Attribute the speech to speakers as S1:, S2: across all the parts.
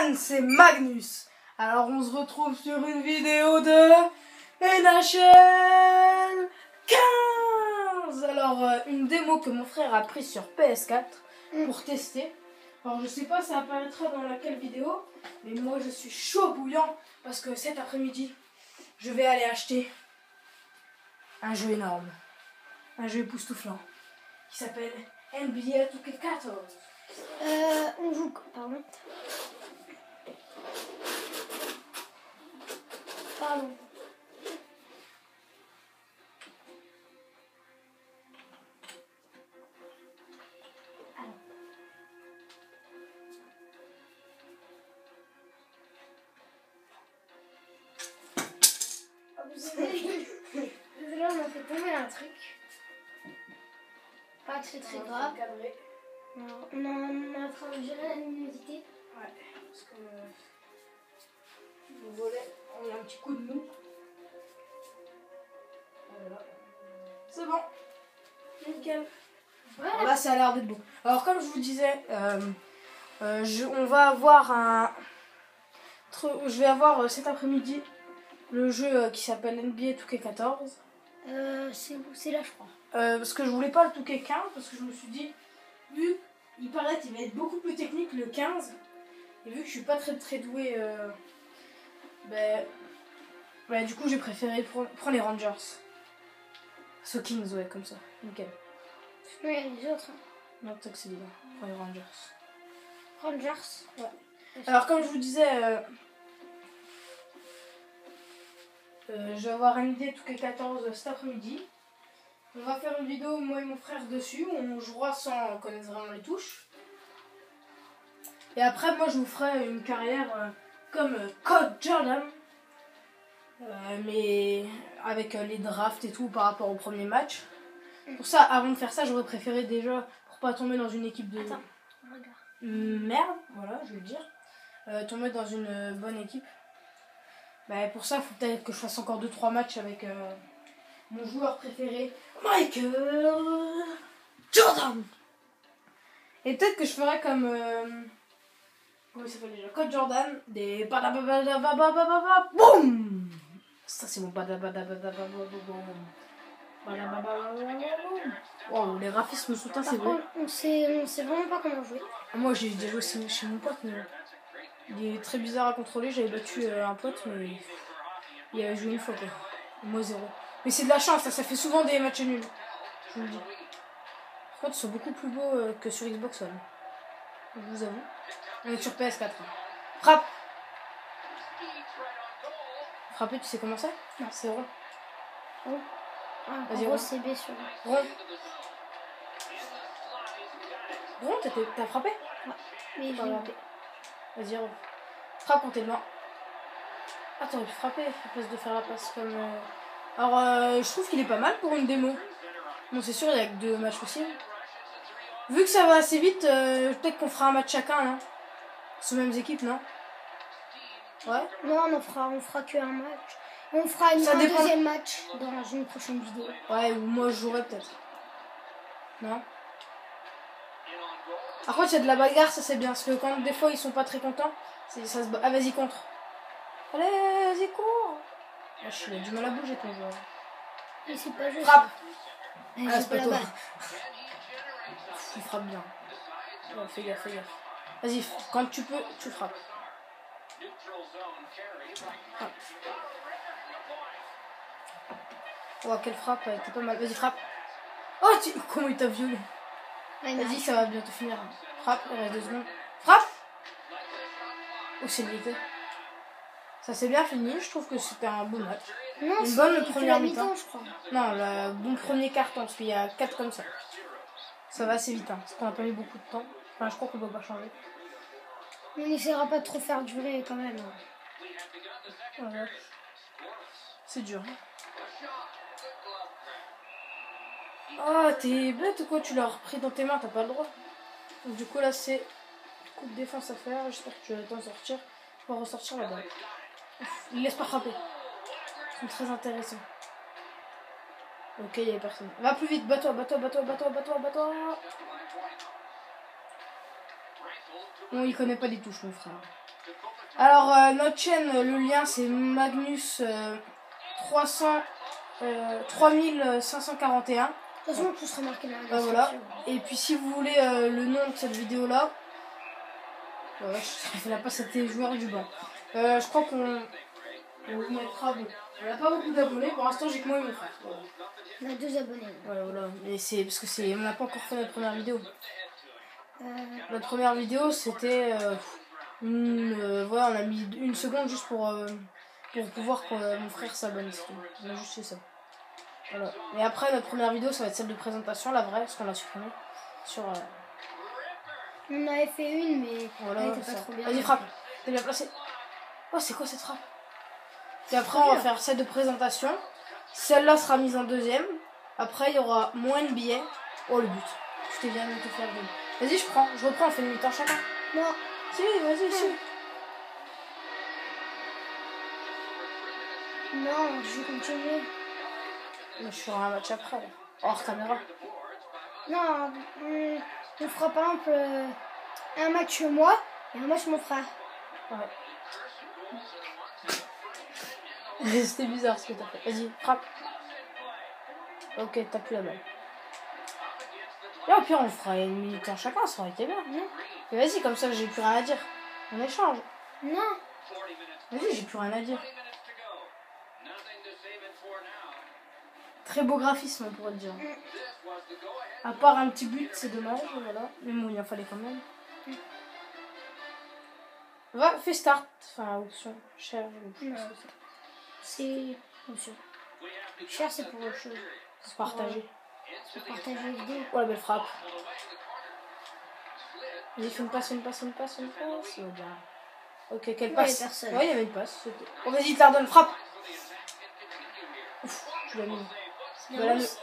S1: Yann, c'est Magnus. Alors on se retrouve sur une vidéo de NHL 15. Alors une démo que mon frère a prise sur PS4 pour tester. Alors je sais pas ça apparaîtra dans laquelle vidéo, mais moi je suis chaud bouillant parce que cet après-midi je vais aller acheter un jeu énorme, un jeu époustouflant qui s'appelle NBA 2K14.
S2: On joue... Pardon. Pardon. Désolé, on a fait tomber un truc. Pas très grave. Non, on est en train de gérer la luminosité.
S1: Ouais, parce que le volet, on a un petit coup de mou. Voilà. C'est bon. Nickel.
S2: Voilà.
S1: Là, ça a l'air d'être beau. Alors, comme je vous disais, on va avoir je vais avoir cet après-midi le jeu qui s'appelle NBA 2K14.
S2: C'est là, je crois.
S1: Parce que je voulais pas le 2K15, parce que je me suis dit, vu il paraît qu'il va être beaucoup plus technique le 15, et vu que je suis pas très doué, du coup j'ai préféré prendre les Rangers. Ce Kings, ouais, comme ça, nickel.
S2: Sinon, il y a les autres.
S1: Non, peut-être que c'est bien, prends les Rangers.
S2: Rangers.
S1: Ouais. Alors comme je vous disais, je vais avoir un idée 2K14 cet après-midi. On va faire une vidéo, moi et mon frère, dessus, où on jouera sans connaître vraiment les touches. Et après, moi, je vous ferai une carrière comme Code Jordan. Mais avec les drafts et tout par rapport au premier match. Pour ça, avant de faire ça, j'aurais préféré déjà, pour pas tomber dans une équipe de merde, voilà, je vais le dire. Tomber dans une bonne équipe. Pour ça, il faut peut-être que je fasse encore 2-3 matchs avec mon joueur préféré, Michael Jordan. Et peut-être que je ferai comme... comment il s'appelle déjà, Code Jordan, des boum. Ça c'est mon wow, les graphismes sont assez beaux.
S2: On sait vraiment pas comment jouer.
S1: Moi j'ai déjà joué chez mon pote, mais il est très bizarre à contrôler. J'avais battu un pote, mais il avait joué une fois quoi. Moi 0. Mais c'est de la chance, ça fait souvent des matchs nuls. Je vous le dis. Par contre, ils sont beaucoup plus beaux que sur Xbox One. Je vous avoue. On est sur PS4. Frappe! Frapper, tu sais comment c'est? Non, c'est rond.
S2: Oh.
S1: Vas-y,
S2: rond, c'est B sur
S1: rond. Rond, t'as frappé?
S2: Ouais. Mais j'ai loupé.
S1: Vas-y, rond. Frappe quand t'es devant. Ah, t'aurais pu frapper à place de faire la passe comme... Alors, je trouve qu'il est pas mal pour une démo. Bon, c'est sûr, il y a que 2 matchs possibles. Vu que ça va assez vite, peut-être qu'on fera un match chacun, non? Sous mêmes équipes, non? Ouais.
S2: Non, on fera qu'un match. On fera un deuxième match dans une prochaine vidéo.
S1: Ouais, ou moi je jouerai peut-être. Non? Par contre, il y a de la bagarre, ça c'est bien. Parce que quand des fois ils sont pas très contents, ça se bat. Ah, vas-y, contre. Allez, vas-y, cours. Ah, j'ai du mal à bouger ton joueur.
S2: Mais c'est pas juste.
S1: Frappe.
S2: Ah,
S1: c'est pas toi. Il frappe bien. Ouais, fais gaffe. Vas-y, quand tu peux, tu frappes. Ah. Oh, quelle frappe, t'es pas mal. Vas-y, frappe. Oh, comment il t'a violé. Vas-y, ça va bientôt finir. Frappe, il reste 2 secondes. Frappe. Oh, c'est limité. Ça s'est bien fini, je trouve que c'était un bon match.
S2: Non,
S1: une bonne première mi-temps,
S2: je crois.
S1: Non, le bon premier carton, parce qu'il y a 4 comme ça. Ça va assez vite, hein, parce qu'on n'a pas mis beaucoup de temps. Enfin, je crois qu'on ne peut pas changer.
S2: On n'essaiera pas de trop faire durer quand même.
S1: Voilà. C'est dur. Oh, t'es bête ou quoi? Tu l'as repris dans tes mains, t'as pas le droit. Donc, du coup, là, c'est coup de défense à faire. J'espère que tu vas t'en sortir. On va ressortir là-bas. Il laisse pas frapper. Ils sont très intéressants. Ok, il n'y avait personne. Va plus vite, bats-toi. Non, il connaît pas les touches, mon frère. Alors, notre chaîne, le lien, c'est Magnus 3541.
S2: De toute façon, tout sera marqué dans la description.
S1: Voilà. Et puis, si vous voulez le nom de cette vidéo-là, je ne pas, c'était joueur du banc. Je crois qu'on vous mettra... Bon, on n'a pas beaucoup d'abonnés. Pour l'instant, j'ai que moi et mon frère. Voilà.
S2: On a 2 abonnés.
S1: Voilà. Mais c'est parce que on n'a pas encore fait notre première vidéo. Notre première vidéo, c'était... voilà, on a mis 1 seconde juste pour pouvoir que mon frère s'abonne. On a juste fait ça. Voilà. Et après, notre première vidéo, ça va être celle de présentation, la vraie, parce qu'on l'a supprimée. Sur...
S2: On avait fait une, mais
S1: voilà,
S2: elle était pas trop bien.
S1: Vas-y, frappe. T'es bien placé. Oh, c'est quoi cette frappe? Et après, on va faire celle de présentation. Celle-là sera mise en deuxième. Après, il y aura moins de billets. Oh, le but. Je t'ai bien de te faire deux. Vas-y, je reprends, on fait une mi-temps chacun.
S2: Non.
S1: Si, vas-y, si.
S2: Non, je vais continuer.
S1: Mais je ferai un match après, là. Hors caméra.
S2: Non, on fera par exemple un match moi et un match mon frère.
S1: Ouais. C'était bizarre ce que t'as fait. Vas-y, frappe. Ok, t'as plus la balle. Et au pire, on fera une minute en chacun, ça aurait été bien. Non. Et vas-y, comme ça, j'ai plus rien à dire. On échange.
S2: Non.
S1: Vas-y, j'ai plus rien à dire. Très beau graphisme, on pourrait le dire. À part un petit but, c'est dommage, voilà. Mais bon, il en fallait quand même. Va, fais start. Enfin, option. Cher.
S2: C'est option. Cher, c'est pour autre chose.
S1: C'est partager.
S2: C'est partager la vidéo.
S1: Oh, la belle frappe. Vas-y, fais une passe. Oh, bien. Ok, quelle passe? Ouais, il y avait une passe. Oh, vas-y, te la redonne, frappe. Ouf, tu l'as mis.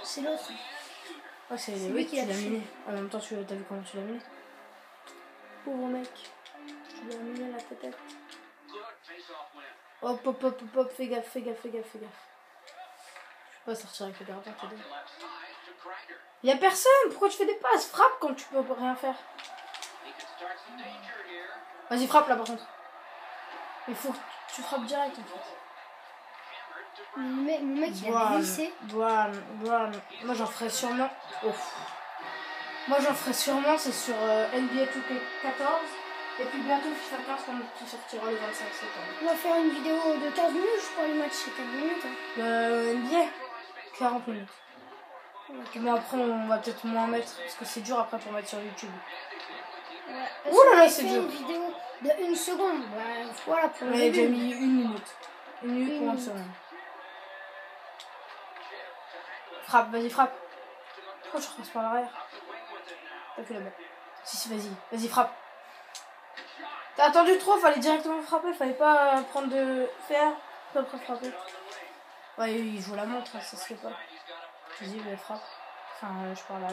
S2: C'est l'autre.
S1: Ouais, c'est lui qui l'a mis. En même temps, t'as vu comment tu l'as mis? Pauvre mec. Tu l'as mis à la tête. Hop, fais gaffe. Je peux pas sortir avec le gardien, t'as dit. Y'a personne, pourquoi tu fais des passes? Frappe quand tu peux rien faire. Vas-y, frappe là par contre. Il faut que tu frappes direct en fait.
S2: Mon mec il a glissé.
S1: Moi j'en ferai sûrement. Moi j'en ferai sûrement, c'est sur NBA 2K14. Et puis bientôt FIFA 15 qui sortira le 25 septembre.
S2: On va faire une vidéo de 15 minutes, je crois, le match c'est 15 minutes.
S1: NBA 40 minutes. Mais après on va peut-être moins mettre, parce que c'est dur après pour mettre sur YouTube.
S2: Ouais, ouh là là, c'est dur. Une vidéo de 1 seconde. Bah, voilà pour le début.
S1: J'ai mis 1 minute. 1 minute pour 1 seconde. Frappe, vas-y, frappe. Pourquoi je repasse par l'arrière? T'as plus la balle. Si, vas-y, frappe. T'as attendu trop, fallait directement frapper, fallait pas prendre de fer, pas après frapper. Ouais, il joue la montre, ça se fait pas. Vas-y, frappe. Enfin, je parle là.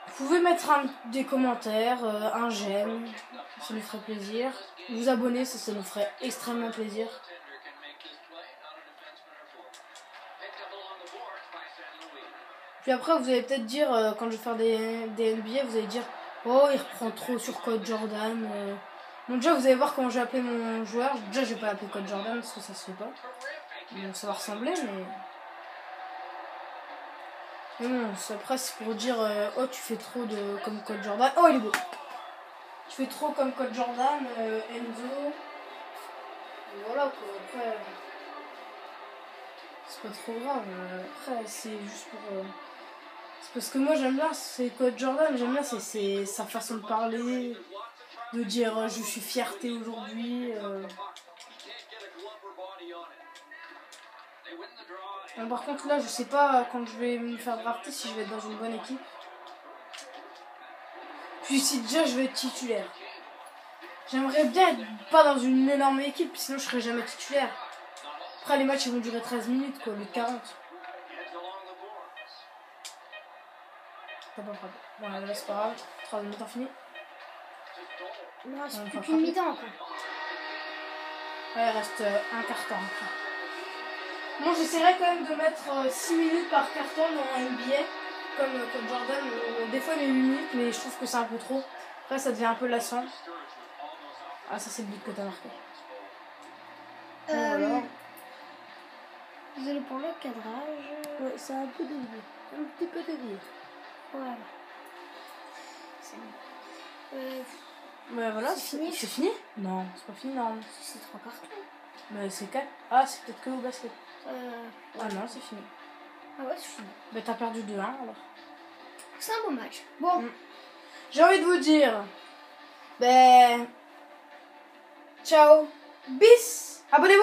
S1: Vous pouvez mettre des commentaires, un j'aime, ça nous ferait plaisir. Vous abonner, ça nous ferait extrêmement plaisir. Puis après, vous allez peut-être dire, quand je vais faire des NBA, vous allez dire, oh, il reprend trop sur Code Jordan. Bon, déjà, vous allez voir comment j'ai appelé mon joueur. Déjà, je vais pas l'appeler Code Jordan parce que ça se fait pas. Bon, ça va ressembler, mais... Non, après c'est pour dire oh tu fais trop comme Code Jordan. Oh il est beau. Tu fais trop comme Code Jordan, Enzo. Et voilà quoi. Après c'est pas trop grave. Après c'est juste pour. C'est parce que moi j'aime bien c'est Code Jordan. J'aime bien c'est sa façon de parler, de dire je suis fierté aujourd'hui. Par contre là je sais pas quand je vais me faire drafter si je vais être dans une bonne équipe. Puis si déjà je vais être titulaire. J'aimerais bien être pas dans une énorme équipe sinon je serais jamais titulaire. Après les matchs ils vont durer 13 minutes quoi, au lieu de 40. T'as pas frappé. Bon là c'est pas grave, 3 minutes en fini.
S2: Non c'est plus qu'une mi-temps quoi.
S1: Ouais il reste un quart-temps après. Moi j'essaierai quand même de mettre 6 minutes par carton dans un NBA comme Jordan. Des fois il met 8 minutes mais je trouve que c'est un peu trop. Après ça devient un peu lassant. Ah, ça, c'est le but que t'as marqué.
S2: Voilà. Désolé pour le cadrage.
S1: Ouais, c'est un peu dévié. Un petit peu dévié.
S2: Voilà. C'est bon.
S1: Voilà,
S2: c'est fini.
S1: C'est fini? Non, c'est pas fini, non.
S2: C'est 3 cartons.
S1: Mais c'est 4. Ah, c'est peut-être que au basket. Ah non, c'est fini.
S2: Ah ouais, c'est fini.
S1: Bah, t'as perdu 2-1 alors.
S2: C'est un beau match. Bon.
S1: J'ai envie de vous dire. Ben. Ciao. Bis. Abonnez-vous.